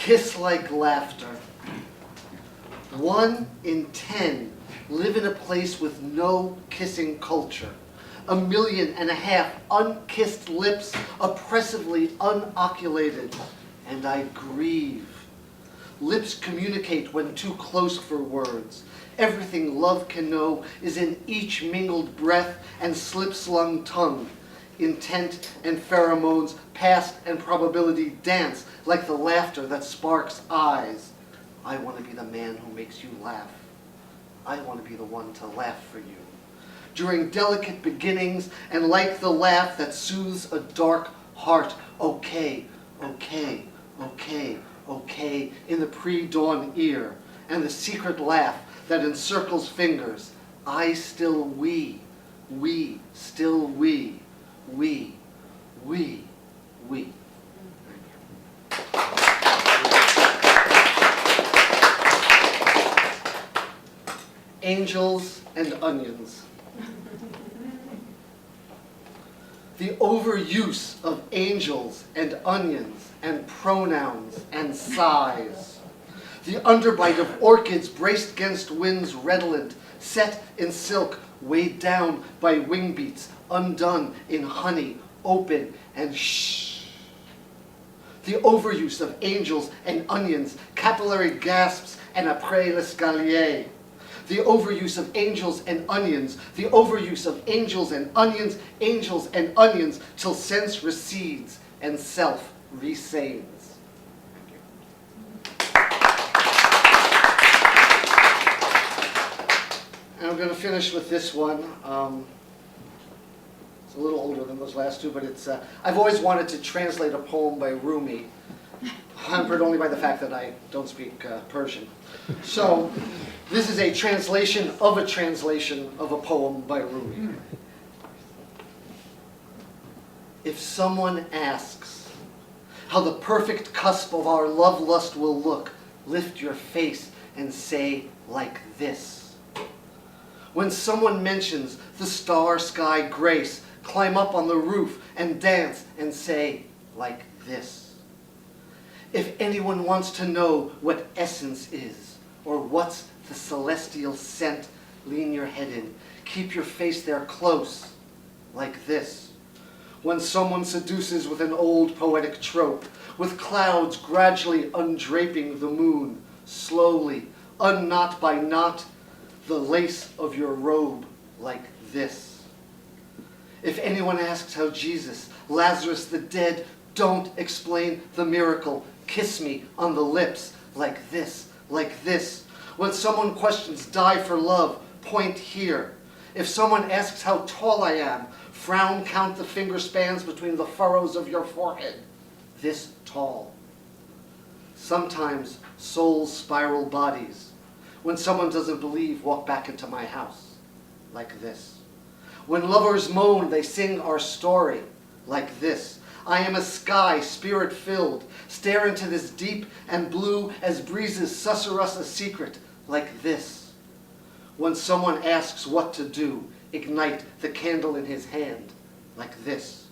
kiss like laughter. 1 in 10 live in a place with no kissing culture. 1.5 million unkissed lips, oppressively unoculated, and I grieve. Lips communicate when too close for words. Everything love can know is in each mingled breath and slip-slung tongue. Intent and pheromones, past and probability dance like the laughter that sparks eyes. I want to be the man who makes you laugh. I want to be the one to laugh for you. During delicate beginnings and like the laugh that soothes a dark heart. Okay, okay, okay, okay, in the pre-dawn ear, and the secret laugh that encircles fingers. I still we still we. Angels and onions. The overuse of angels and onions and pronouns and sighs. The underbite of orchids braced against winds redolent, set in silk, weighed down by wing beats, undone in honey, open and shh. The overuse of angels and onions, capillary gasps and après l'escalier. The overuse of angels and onions, the overuse of angels and onions, till sense recedes and self resanes. And I'm going to finish with this one. It's a little older than those last two, but it's, I've always wanted to translate a poem by Rumi, hampered only by the fact that I don't speak Persian. So, this is a translation of a poem by Rumi. If someone asks how the perfect cusp of our love lust will look, lift your face and say like this. When someone mentions the star sky grace, climb up on the roof and dance and say like this. If anyone wants to know what essence is, or what's the celestial scent, lean your head in, keep your face there close, like this. When someone seduces with an old poetic trope, with clouds gradually undraping the moon, slowly, unknot by knot, the lace of your robe, like this. If anyone asks how Jesus, Lazarus the dead, don't explain the miracle, kiss me on the lips, like this, like this. When someone questions die for love, point here. If someone asks how tall I am, frown, count the finger spans between the furrows of your forehead. This tall. Sometimes souls spiral bodies. When someone doesn't believe, walk back into my house, like this. When lovers moan, they sing our story, like this. I am a sky, spirit-filled, stare into this deep and blue as breezes sussur us a secret, like this. When someone asks what to do, ignite the candle in his hand, like this.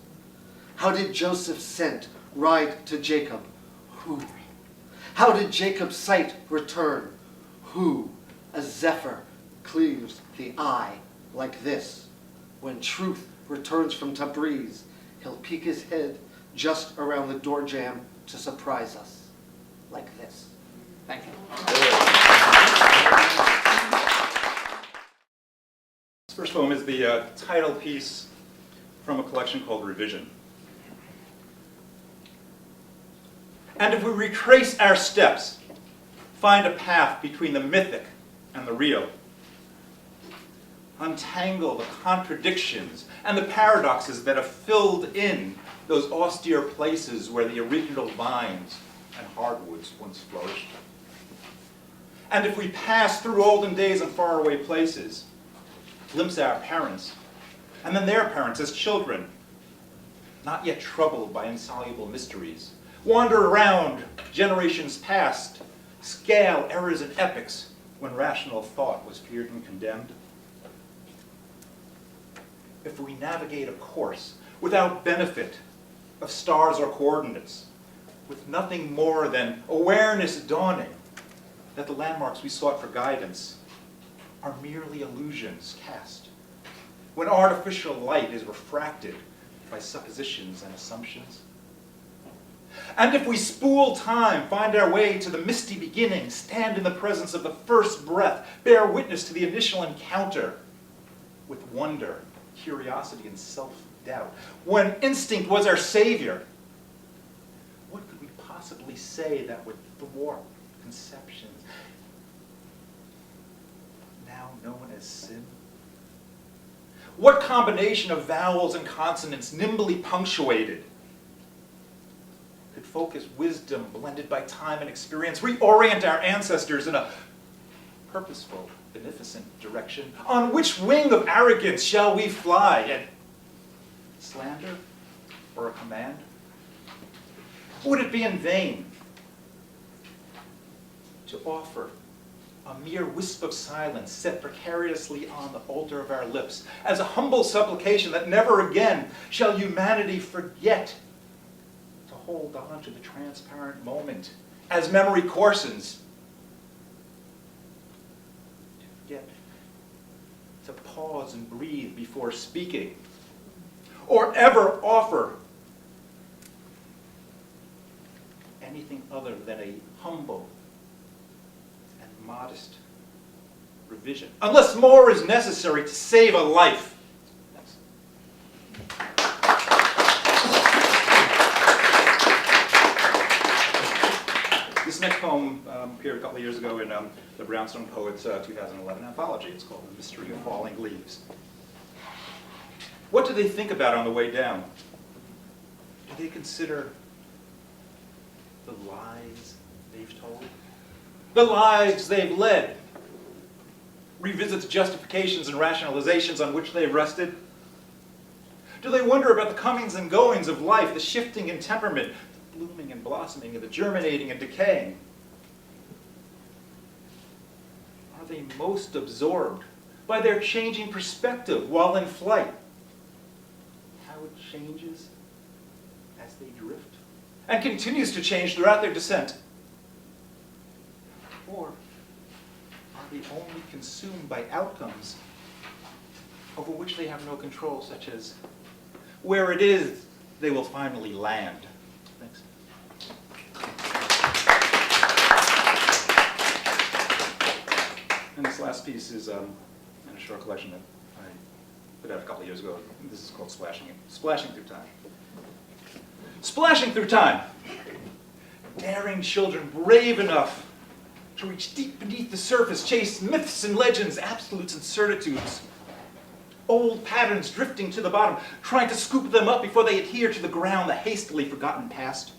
How did Joseph's scent ride to Jacob? Who? How did Jacob's sight return? Who? A zephyr cleaves the eye, like this. When truth returns from Tabriz, he'll peek his head just around the door jamb to surprise us, like this. Thank you. This first poem is the title piece from a collection called Revision. And if we retrace our steps, find a path between the mythic and the real, untangle the contradictions and the paradoxes that have filled in those austere places where the original vines and hardwoods once flourished. And if we pass through olden days and faraway places, glimpse our parents, and then their parents as children, not yet troubled by insoluble mysteries, wander around generations past, scale eras and epochs when rational thought was feared and condemned. If we navigate a course without benefit of stars or coordinates, with nothing more than awareness dawning that the landmarks we sought for guidance are merely illusions cast when artificial light is refracted by suppositions and assumptions. And if we spool time, find our way to the misty beginning, stand in the presence of the first breath, bear witness to the initial encounter with wonder, curiosity, and self-doubt, when instinct was our savior, what could we possibly say that would thwart conceptions now known as sin? What combination of vowels and consonants nimbly punctuated could focus wisdom blended by time and experience, reorient our ancestors in a purposeful, beneficent direction? On which wing of arrogance shall we fly? And slander or a command? Would it be in vain to offer a mere wisp of silence set precariously on the altar of our lips as a humble supplication that never again shall humanity forget to hold on to the transparent moment as memory coarsens, to forget to pause and breathe before speaking, or ever offer anything other than a humble and modest revision, unless more is necessary to save a life. This next poem appeared a couple of years ago in the Brownstone Poets 2011 anthology. It's called The Mystery of Falling Leaves. What do they think about on the way down? Do they consider the lies they've told? The lives they've led? Revisit the justifications and rationalizations on which they've rested? Do they wonder about the comings and goings of life, the shifting in temperament, the blooming and blossoming, and the germinating and decaying? Are they most absorbed by their changing perspective while in flight? How it changes as they drift and continues to change throughout their descent? Or are they only consumed by outcomes over which they have no control, such as where it is they will finally land? Thanks. And this last piece is in a short collection that I put out a couple of years ago. This is called Splashing Through Time. Splashing through time. Daring children brave enough to reach deep beneath the surface, chase myths and legends, absolutes and certitudes. Old patterns drifting to the bottom, trying to scoop them up before they adhere to the ground, the hastily forgotten past.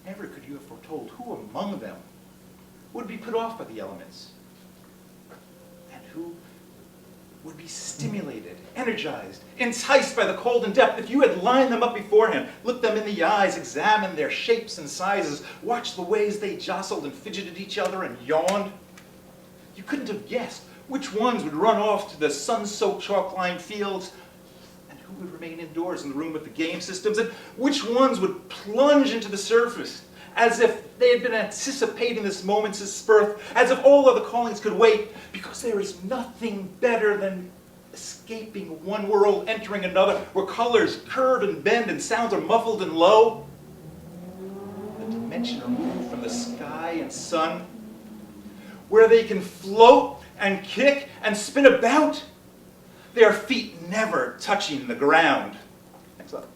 Never could you have foretold who among them would be put off by the elements, and who would be stimulated, energized, enticed by the cold and depth if you had lined them up beforehand, looked them in the eyes, examined their shapes and sizes, watched the ways they jostled and fidgeted each other and yawned. You couldn't have guessed which ones would run off to the sun-soaked chalk-lined fields, and who would remain indoors in the room with the game systems, and which ones would plunge into the surface as if they had been anticipating this moment's birth, as if all other callings could wait, because there is nothing better than escaping one world, entering another, where colors curve and bend and sounds are muffled and low. A dimension removed from the sky and sun, where they can float and kick and spin about, their feet never touching the ground. Thanks a lot.